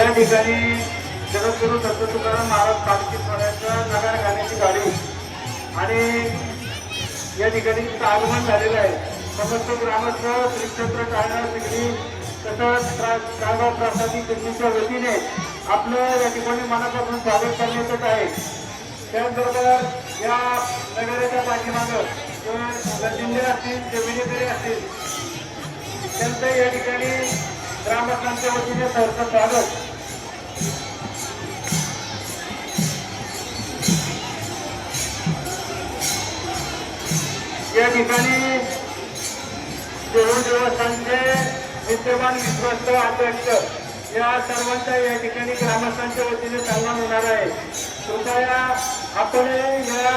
या ठिकाणी जगद्गुरु संत तुकाराम महाराज पालखी सोहळ्याच्या नगार गाण्याची गाडी आणि या ठिकाणी आगमन झालेलं आहे. समस्त ग्रामस्थ श्रीक्षेत्र टाळणार सिगडी तसंच काळगाव प्रसादी दिल्लीच्या वतीने आपलं या ठिकाणी मनापासून स्वागत करण्यात येत आहे. त्याचबरोबर या नगराच्या पाठीमागं जिल्हे असतील जमिनीकडे असतील त्यांचं या ठिकाणी ग्रामस्थांच्या वतीने सहर्ष स्वागत. या ठिकाणी देऊळ देवस्थानचे विद्यमान विश्वस्त अध्यक्ष या सर्वांचा या ठिकाणी ग्रामस्थांच्या वतीने सन्मान होणार आहे. कृपया आपण या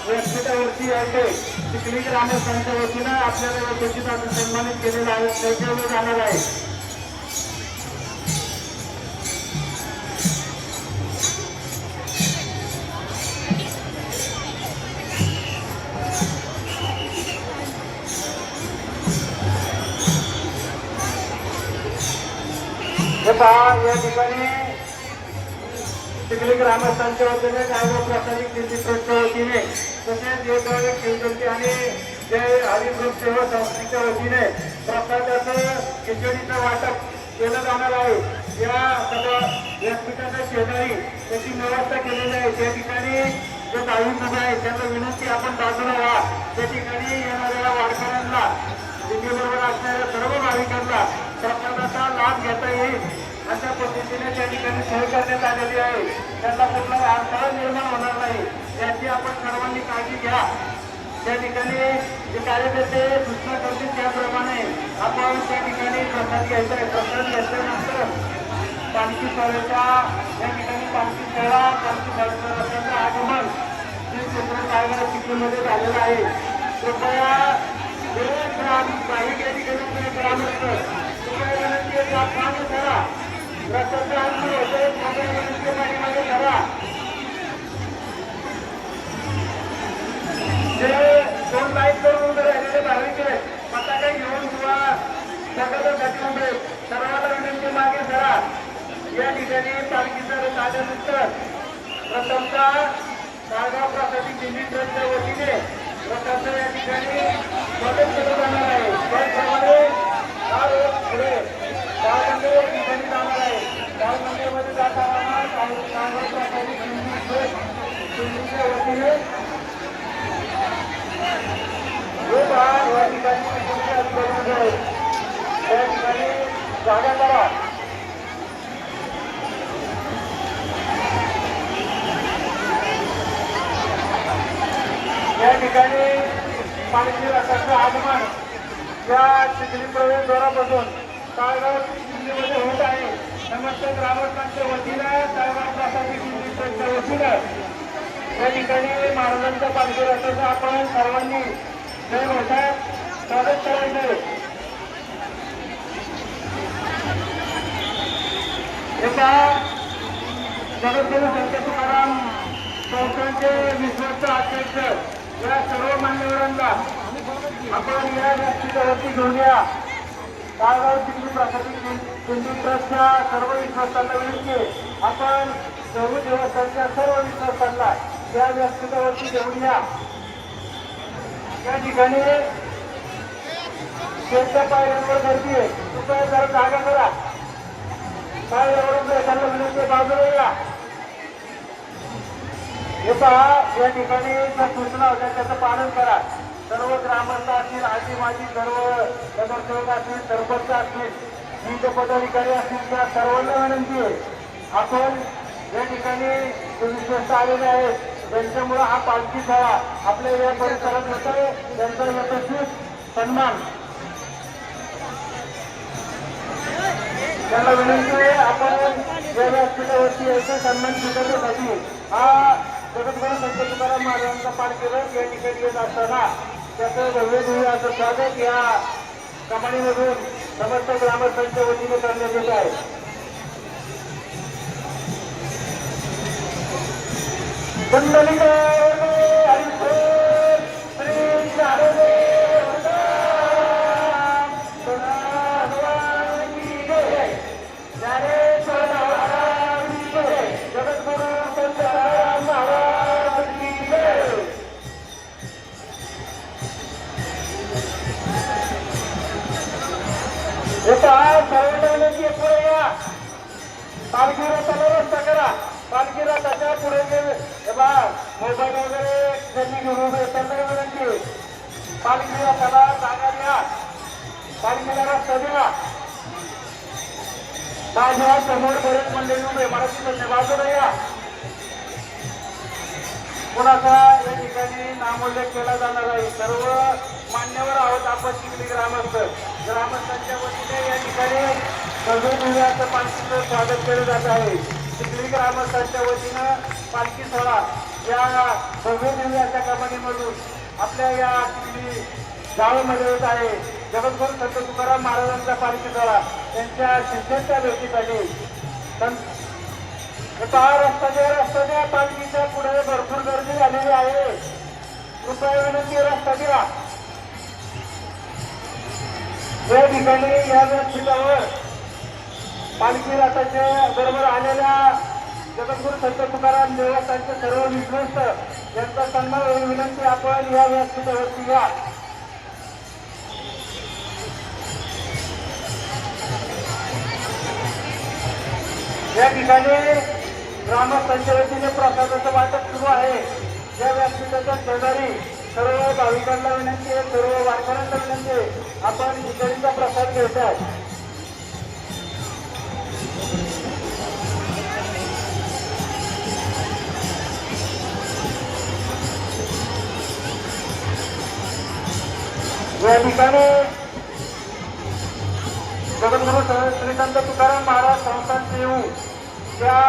व्यासपीठावरती यायचे चिखली ग्रामस्थांच्या वतीनं आपल्याला व्यवस्थित सन्मानित केलेलं जाणार आहे. या ठिकाणी चिखली ग्रामस्थांच्या वतीने काळगाव प्रसादिक दिंडी ट्रस्टच्या वतीने तसेच देवगाव शिवजयंती आणि जय हरिग्रुप सेवा संस्थेच्या वतीने प्रसादाचं खिचडीचं वाटप केलं जाणार आहे. या व्यासपीठाच्या शेजारी त्याची व्यवस्था केलेली आहे. त्या ठिकाणी जे भाविक उभे आहेत त्यांना विनंती आपण बाजूला व्हा. त्या ठिकाणी येणाऱ्या वारकऱ्यांना दिंडीबरोबर असणाऱ्या सर्व भाविकांना प्रसादाचा लाभ घेता येईल अशा पद्धतीने त्या ठिकाणी सोय करण्यात आलेली आहे. त्यांना कुठलाही अडथळा निर्माण होणार नाही याची आपण सर्वांनी काळजी घ्या. त्या ठिकाणी जे कार्यकर्ते सूचना करतील त्याप्रमाणे आपण त्या ठिकाणी प्रसाद घ्यायचा आहे. प्रसाद घेतल्यानंतर पालखी सोहळ्याच्या या ठिकाणी पालखी सोहळा पालखी सोहळ्याचं आगमन हे क्षेत्र काळगाव चिखलीमध्ये झालेलं आहे. कृपया भाविक या ठिकाणी ग्रामस्थ विनंती करा पाठीमागे करा. जे दोन लाईट करून उभे राहिलेले भाविक पताका घेऊन किंवा सगळ्यासाठी उभे सर्वांना विनंती मागे करा. या ठिकाणी पालखीचं झाल्यानंतर प्रथमतः काळगाव प्रसादी दिंडी ट्रस्टच्या वतीने प्रथमतः या ठिकाणी स्वागत केलं जाणार आहे. त्याचप्रमाणे पुढे गाव मंदिर ठिकाणी जाणार आहे. गाव मंदिरमध्ये जाताना काळगाव प्रसादी दिंडीच्या वतीने या ठिकाणी त्या ठिकाणी जागा करा. या ठिकाणी पालखी रथाचं आगमन या चिखली प्रवेशद्वारापासून काळगाव दिल्लीमध्ये होत आहे. समस्त ग्रामस्थांच्या वतीनं काळगाव प्रसादी दिंडी ट्रस्टच्या वतीनं या ठिकाणी महाराजांच्या पालखी रथाचं आपण सर्वांनी जय घोषात स्वागत करायचं. एका जगद्गुरु संत तुकाराम संस्थांचे विश्वस्त अध्यक्ष या सर्व मान्यवरांना आपण या व्यासपीठावरती घेऊन या. काळगाव चिखली प्रसादी दिंडी ट्रस्टच्या सर्व विश्वासांना विनंती आपण सर्व देवस्थानच्या सर्व विश्वासांना या व्यासपीठावरती घेऊन या. या ठिकाणी शेतच्या पायऱ्यांवर गर्दी आहे. कृपया जरा जागा करा. काय एवढं एखादा विनंती बाजूला या. हे पहा या ठिकाणी ज्या सूचना होत्या त्याचं पालन करा. सर्व ग्रामस्थ असतील आजी माजी सर्व नगरसेवक असतील सरपंच असतील विविध पदाधिकारी असतील त्या सर्वांना विनंती आहे आपण या ठिकाणी विश्वस्त आलेले आहेत त्यांच्यामुळे हा पालखी सोहळा आपल्या या परिसरात होत आहे. त्यांचा यशस्वी सन्मान त्यांना विनंती आहे. आपण या व्यासपीठावरती यायचे सन्मान स्वीकारण्यासाठी हा जगद्गुरु संत तुकाराम महाराजांचा पालखी रथ या ठिकाणी येत असताना त्याचं भव्य असं स्वागत या कमानीमधून समस्त ग्रामस्थांच्या वतीने करण्यात येत आहे. श्री सर्वांना विनंती आहे, पुढे या. पालखी रथाला रस्ता करा. पालखी रथाच्या पुढे मोबाईल वगैरे त्यांनी घेऊन उभे त्यांना विनंती आहे. पालखी रथाला जागा द्या. पालखीला रस्ता द्या. माझ्या समोर बरेच मंडळी उभे मराठी बाजूला या. कोणाचा या ठिकाणी नामोल्लेख केला जाणार आहे. सर्व मान्यवर आहोत आपण चिखली ग्रामस्थांच्या वतीने या ठिकाणी भव्य पालखीचं स्वागत केलं जात आहे. चिखली ग्रामस्थांच्या वतीनं पालखी सोहळा या भव्य दिव्याच्या कमानीमधून आपल्या या चिखली गावामध्ये येत आहे. जगद्गुरू संत तुकाराम महाराजांचा पालखी सोहळा त्यांच्या सिद्धेच्या भेटीसाठी रस्ता द्या. पालखीच्या पुढे भरपूर गर्दी झालेली आहे. कृपया विनंती रस्ता द्या. या ठिकाणी या व्यासपीठावर पालखी रथाच्या बरोबर आलेल्या जगद्गुरू संत तुकाराम देवस्थानचे सर्व विश्वस्त यांचा सन्मान विनंती आपण या व्यासपीठावरती घ्या. या ठिकाणी ग्रामस्थांच्या वतीने प्रसादाचं वाटप सुरू आहे. या व्यासपीठाच्या शेजारी सर्व भाविकांना विनंती आहे, सर्व वारकऱ्यांना विनंती आहे, आपण खिचडीचा प्रसाद घेतात. या ठिकाणी जगद्गुरू श्री संत तुकाराम महाराज संस्थानचे येऊ त्या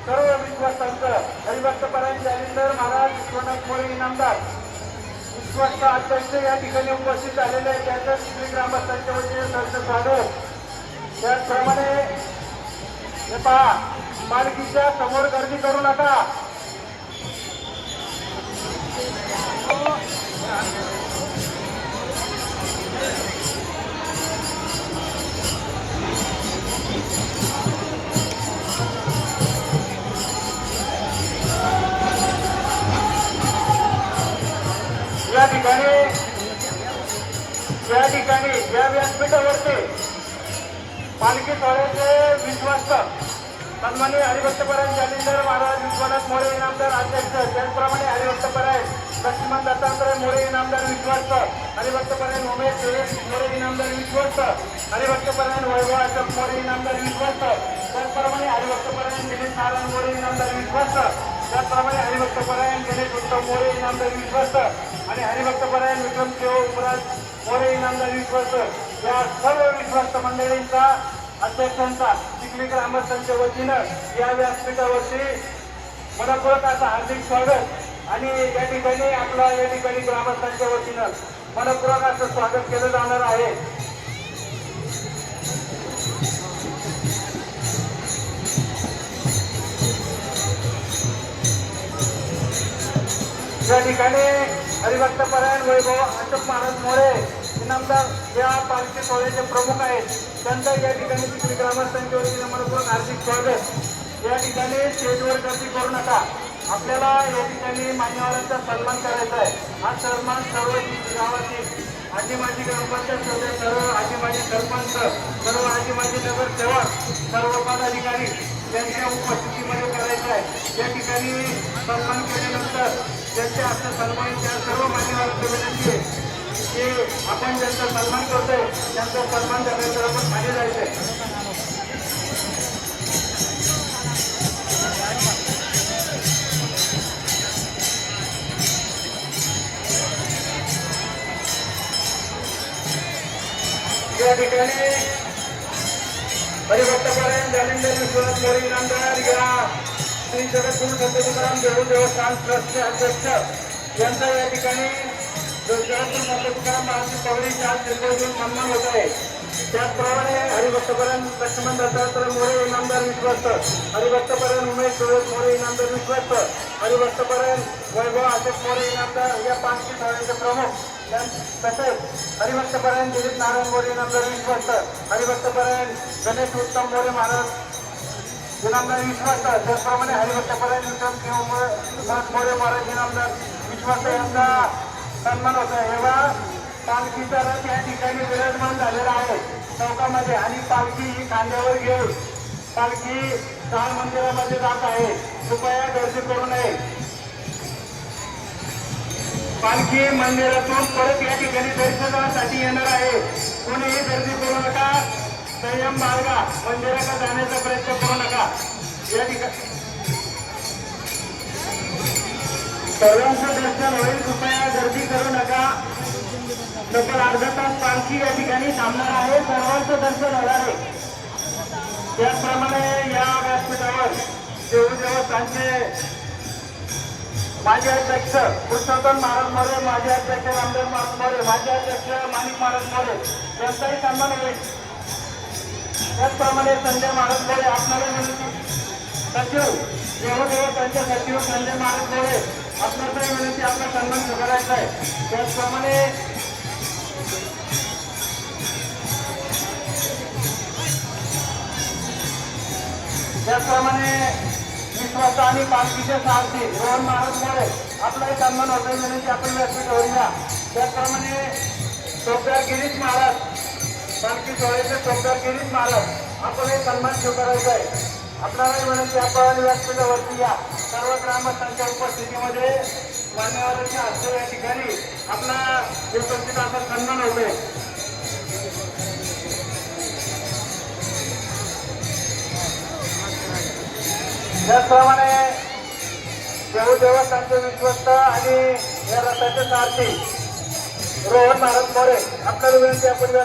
सर्व विश्वासांचं हरिभक्तपरायण जालिंदर महाराज विश्वनाथ मोरे इनामदार विश्वासचा अध्यक्ष या ठिकाणी उपस्थित झालेले आहेत. त्यांचं चिखली ग्रामस्थांच्या वतीने त्यांचं स्वागत. त्याचप्रमाणे पहा, पालखीच्या समोर गर्दी करू नका. या ठिकाणी या व्यासपीठावरती पालखी सोहळ्याचे विश्वास्त सन्माननीय हरिभक्तपरायण जालिंदर महाराज विश्वनाथ मोरे इनामदार अध्यक्ष, त्याचप्रमाणे हरिभक्तपरायण लक्ष्मण दत्तात्रय मोरे इनामदार विश्वास्त, हरिभक्तपरायण उमेश मोरे इनामदार विश्वास्त, हरिभक्तपरायण वैभव अशोक मोरे इनामदार विश्वास्त, त्याचप्रमाणे हरिभक्तपरायण दिलीप नारायण मोरे इनामदार विश्वास्त, त्याचप्रमाणे हरिभक्तपरायण गणेश उत्तम मोरे इनामदार विश्वास्त आणि हरिभक्तपरायण विक्रमदेव उपराज मोरे इनामदार विश्वास्त या सर्व विश्वास्त मंडळींचा अध्यक्षांचा चिखली ग्रामस्थांच्या वतीनं या व्यासपीठावरती मनपूर्वक असं हार्दिक स्वागत आणि या ठिकाणी ग्रामस्थांच्या वतीनं मनपूर्वक असं स्वागत केलं जाणार आहे. या ठिकाणी हरिभक्तपरायण वैभव अशोक महाराज मोरे इनामदार या पालखी सोहळ्याचे प्रमुख आहेत. त्यांचं या ठिकाणी चिखली ग्रामस्थांच्या वतीने मनपूर्वक हार्दिक स्वागत. या ठिकाणी स्टेजवर गर्दी करू नका. आपल्याला या ठिकाणी मान्यवरांचा सन्मान करायचा आहे. हा सन्मान सर्व गावातील आजी माजी ग्रामपंचायत सदस्य, सर्व आजी माजी सरपंच, सर्व आजी माजी नगरसेवक, सर्व पदाधिकारी यांच्या उपस्थितीमध्ये करायचा आहे. या ठिकाणी सन्मान केल्यानंतर ज्यांचे हस्ते सन्मान त्या सर्व मान्यवरांची विनंती आहे की आपण ज्यांचा सन्मान करतोय त्यांचा सन्मान झाल्यानंतर आपण खाली जायचंय. या ठिकाणी हरिभक्तपरायण जालिंदर विश्वनाथ मोरे इनामदार या श्री जगद्गुरू संत तुकाराम देवस्थान ट्रस्टचे अध्यक्ष यांचा या ठिकाणी जगद्गुरू संत तुकाराम महाराज पगडीच्या आज निर्देशन सन्मान होत आहे. त्याचप्रमाणे हरिभक्तपरायण लक्ष्मण दत्तात्रय मोरे इनामदार विश्वस्त, हरिभक्तपरायण उमेश मोरे इनामदार विश्वस्त, हरिभक्तपरायण वैभव अशोक मोरे इनामदार या पालखी सोहळ्याचे प्रमुख, तसेच हरिभक्तपरायण दिलीप नारायण मोरे इनामदार विश्वस्त, हरिभक्तपरायण गणेश उत्तम मोरे महाराज इनामदार विश्वस्त, त्याचप्रमाणे हरिभक्तपरायण विक्रमदेव मोरे महाराज इनामदार विश्वस्त यांचा सन्मान होत आहे. पालखीचा रथ या ठिकाणी विराजमान झालेला आहे चौकामध्ये आणि पालखी ही खांद्यावर घेऊन पालखी काळ मंदिरामध्ये जात आहे. कृपया गर्दी करू नये. पालखी मंदिरातून परत या ठिकाणी दर्शनासाठी येणार आहे. कोणीही गर्दी करू नका. संयम बाळगा. मंदिराकडे जाण्याचा प्रयत्न करू नका. या ठिकाणी सर्वांचं दर्शन होईल. कृपया गर्दी करू नका. तब्बल अर्धा तास पालखी या ठिकाणी थांबणार आहे. सर्वांचं दर्शन होणार आहे. त्याचप्रमाणे या व्यासपीठावर देऊ देवस्थानचे माजी अध्यक्ष पुरुषोत्तम महाराज मोरे, माजी अध्यक्ष रामदेव महाराज मोरे, माजी अध्यक्ष माणिक महाराज मोरे यांचाही सन्मान होईल. त्याचप्रमाणे संजय महाराज मोरे आपल्याला विनंती. सचिव देवदेवतांचे सचिव संजय महाराज मोरे आपल्यालाही विनंती आपला सन्मान करायचा आहे. त्याचप्रमाणे विश्वास आणि पालखीचे सारथी रोहन महाराज मोरे आपलाही सन्मान होता विनंती आपण व्यासपीठावर या. त्याचप्रमाणे चौकदार गिरीश महाराज पालखी सोहळ्याचे चौकदार गिरीश महाराज आपलाही सन्मान स्वीकारायचा आहे. आपल्यालाही विनंती आपण व्यासपीठावरती या. सर्व ग्रामस्थांच्या उपस्थितीमध्ये मान्यवरांच्या हस्ते या ठिकाणी आपला उपस्थित असा सन्मान होतोय. त्याचप्रमाणे देवदेवतांचे विश्वस्त आणि या रथाचे सारथी रोहन महाराज मोरे आपल्याला विनंती आपण